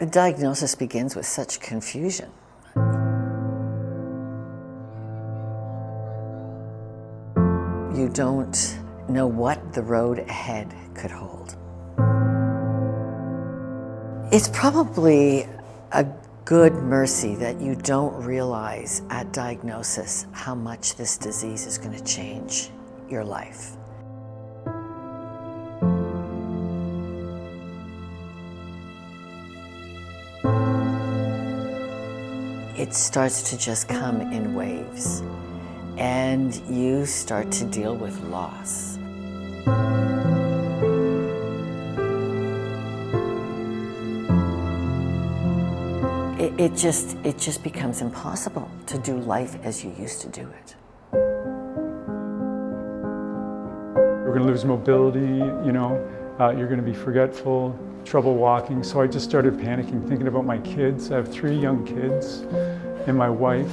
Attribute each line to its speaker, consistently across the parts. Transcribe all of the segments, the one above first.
Speaker 1: The diagnosis begins with such confusion. You don't know what the road ahead could hold. It's probably a good mercy that you don't realize at diagnosis how much this disease is going to change your life. It starts to just come in waves, and you start to deal with loss. It just becomes impossible to do life as you used to do it.
Speaker 2: You're going to lose mobility, you're going to be forgetful, trouble walking. So I just started panicking, thinking about my kids. I have 3 young kids and my wife.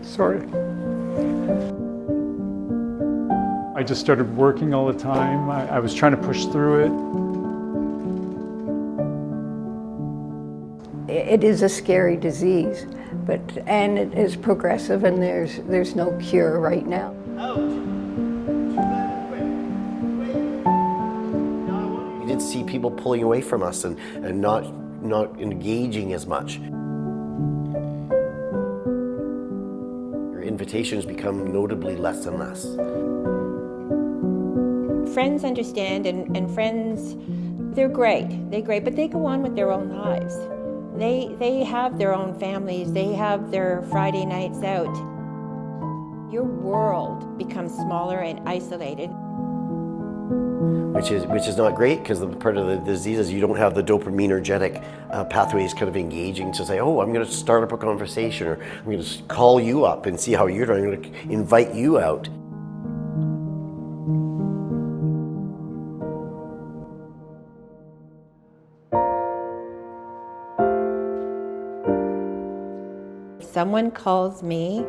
Speaker 2: Sorry. I just started working all the time. I was trying to push through it.
Speaker 3: It is a scary disease, and it is progressive, and there's no cure right now.
Speaker 4: You did see people pulling away from us and not engaging as much. Your invitations become notably less and less.
Speaker 5: Friends understand, and friends, they're great, but they go on with their own lives. They have their own families, they have their Friday nights out. Your world becomes smaller and isolated.
Speaker 4: Which is not great, because the part of the disease is you don't have the dopaminergic pathways kind of engaging to say, oh, I'm going to start up a conversation, or I'm going to call you up and see how you're doing, I'm going to invite you out.
Speaker 5: Someone calls me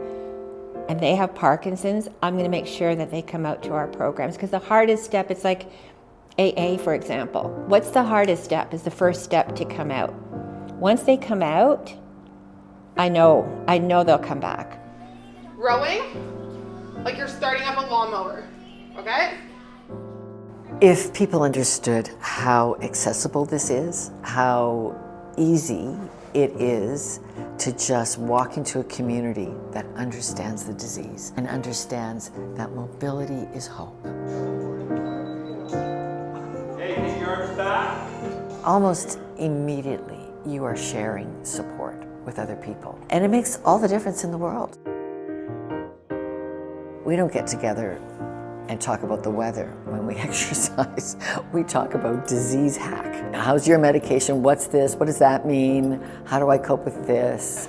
Speaker 5: and they have Parkinson's, I'm going to make sure that they come out to our programs, because the hardest step, it's like AA, for example. What's the hardest step? Is the first step to come out. Once they come out, I know they'll come back.
Speaker 6: Rowing, like you're starting up a lawnmower, okay?
Speaker 1: If people understood how accessible this is, how easy it is to just walk into a community that understands the disease and understands that mobility is hope.
Speaker 7: Hey, take your arms back.
Speaker 1: Almost immediately, you are sharing support with other people. And it makes all the difference in the world. We don't get together and talk about the weather when we exercise. We talk about disease hack. How's your medication? What's this? What does that mean? How do I cope with this?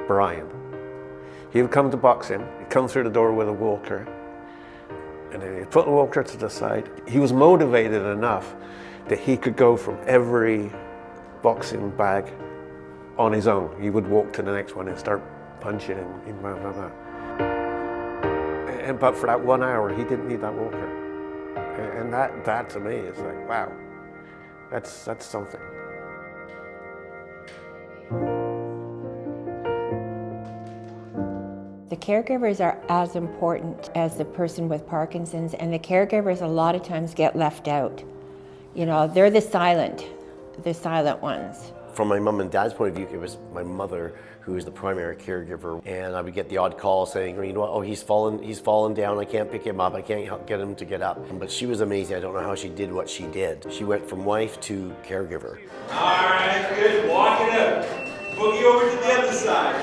Speaker 8: Brian. He would come to boxing, he'd come through the door with a walker, and then he'd put the walker to the side. He was motivated enough that he could go from every boxing bag on his own. He would walk to the next one and start punching and blah, blah, blah. But for that 1 hour, he didn't need that walker. And that to me is like, wow, that's something.
Speaker 5: The caregivers are as important as the person with Parkinson's, and the caregivers a lot of times get left out. They're the silent ones.
Speaker 4: From my mom and dad's point of view, it was my mother who was the primary caregiver, and I would get the odd call saying, you know what, oh, he's fallen down, I can't pick him up, I can't get him to get up. But she was amazing. I don't know how she did what she did. She went from wife to caregiver.
Speaker 7: All right, good, walk it up. Boogie over to the other side.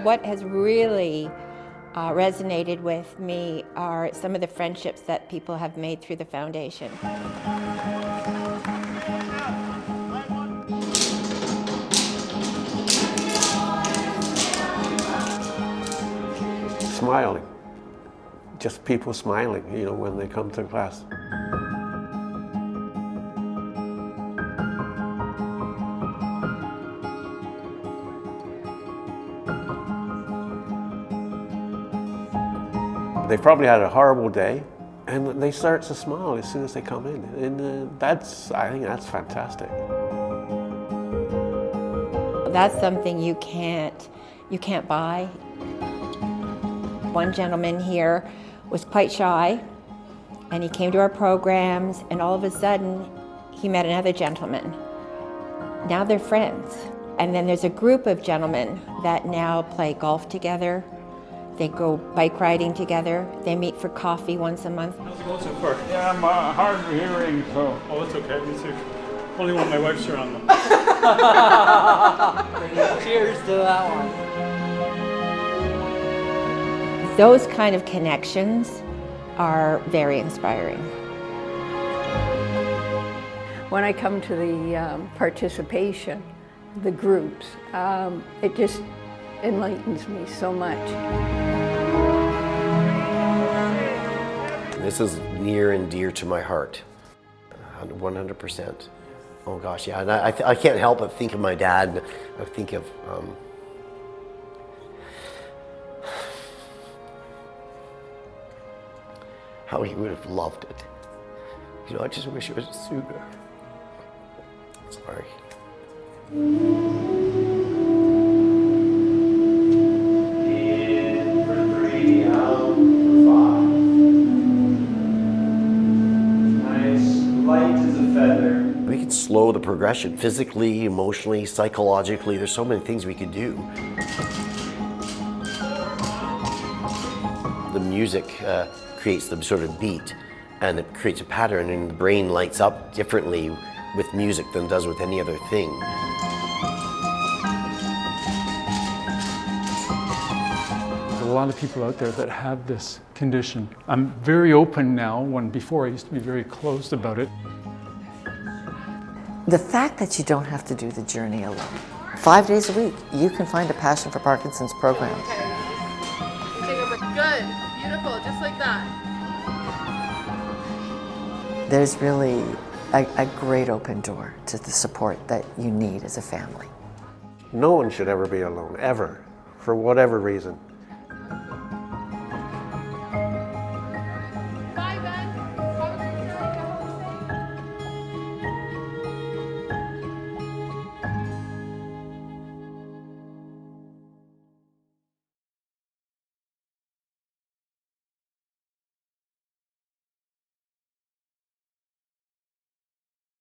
Speaker 5: What has really resonated with me are some of the friendships that people have made through the foundation.
Speaker 8: Smiling, just people smiling, when they come to class. They've probably had a horrible day, and they start to smile as soon as they come in. And I think that's fantastic.
Speaker 5: That's something you can't buy. One gentleman here was quite shy, and he came to our programs, and all of a sudden he met another gentleman. Now they're friends. And then there's a group of gentlemen that now play golf together. They go bike riding together. They meet for coffee once a month.
Speaker 2: How's it going so far? Yeah, I'm hard of hearing, so. Oh, it's okay. Me too. Only when my wife's around them.
Speaker 9: Cheers to that one.
Speaker 5: Those kind of connections are very inspiring.
Speaker 3: When I come to the participation, the groups, it just enlightens me so much.
Speaker 4: This is near and dear to my heart, 100%. Oh gosh, yeah, and I can't help but think of my dad. I think of how he would have loved it. You know, I just wish it was sooner. Sorry. In for 3, out for 5.
Speaker 7: Nice, light as a feather.
Speaker 4: We could slow the progression physically, emotionally, psychologically. There's so many things we could do. The music creates the sort of beat, and it creates a pattern, and the brain lights up differently with music than it does with any other thing.
Speaker 2: There's a lot of people out there that have this condition. I'm very open now, when before I used to be very closed about it.
Speaker 1: The fact that you don't have to do the journey alone. 5 days a week, you can find a Passion for Parkinson's program.
Speaker 6: Okay. Take a break. Good. Beautiful. Just like that.
Speaker 1: There's really a great open door to the support that you need as a family.
Speaker 8: No one should ever be alone, ever, for whatever reason.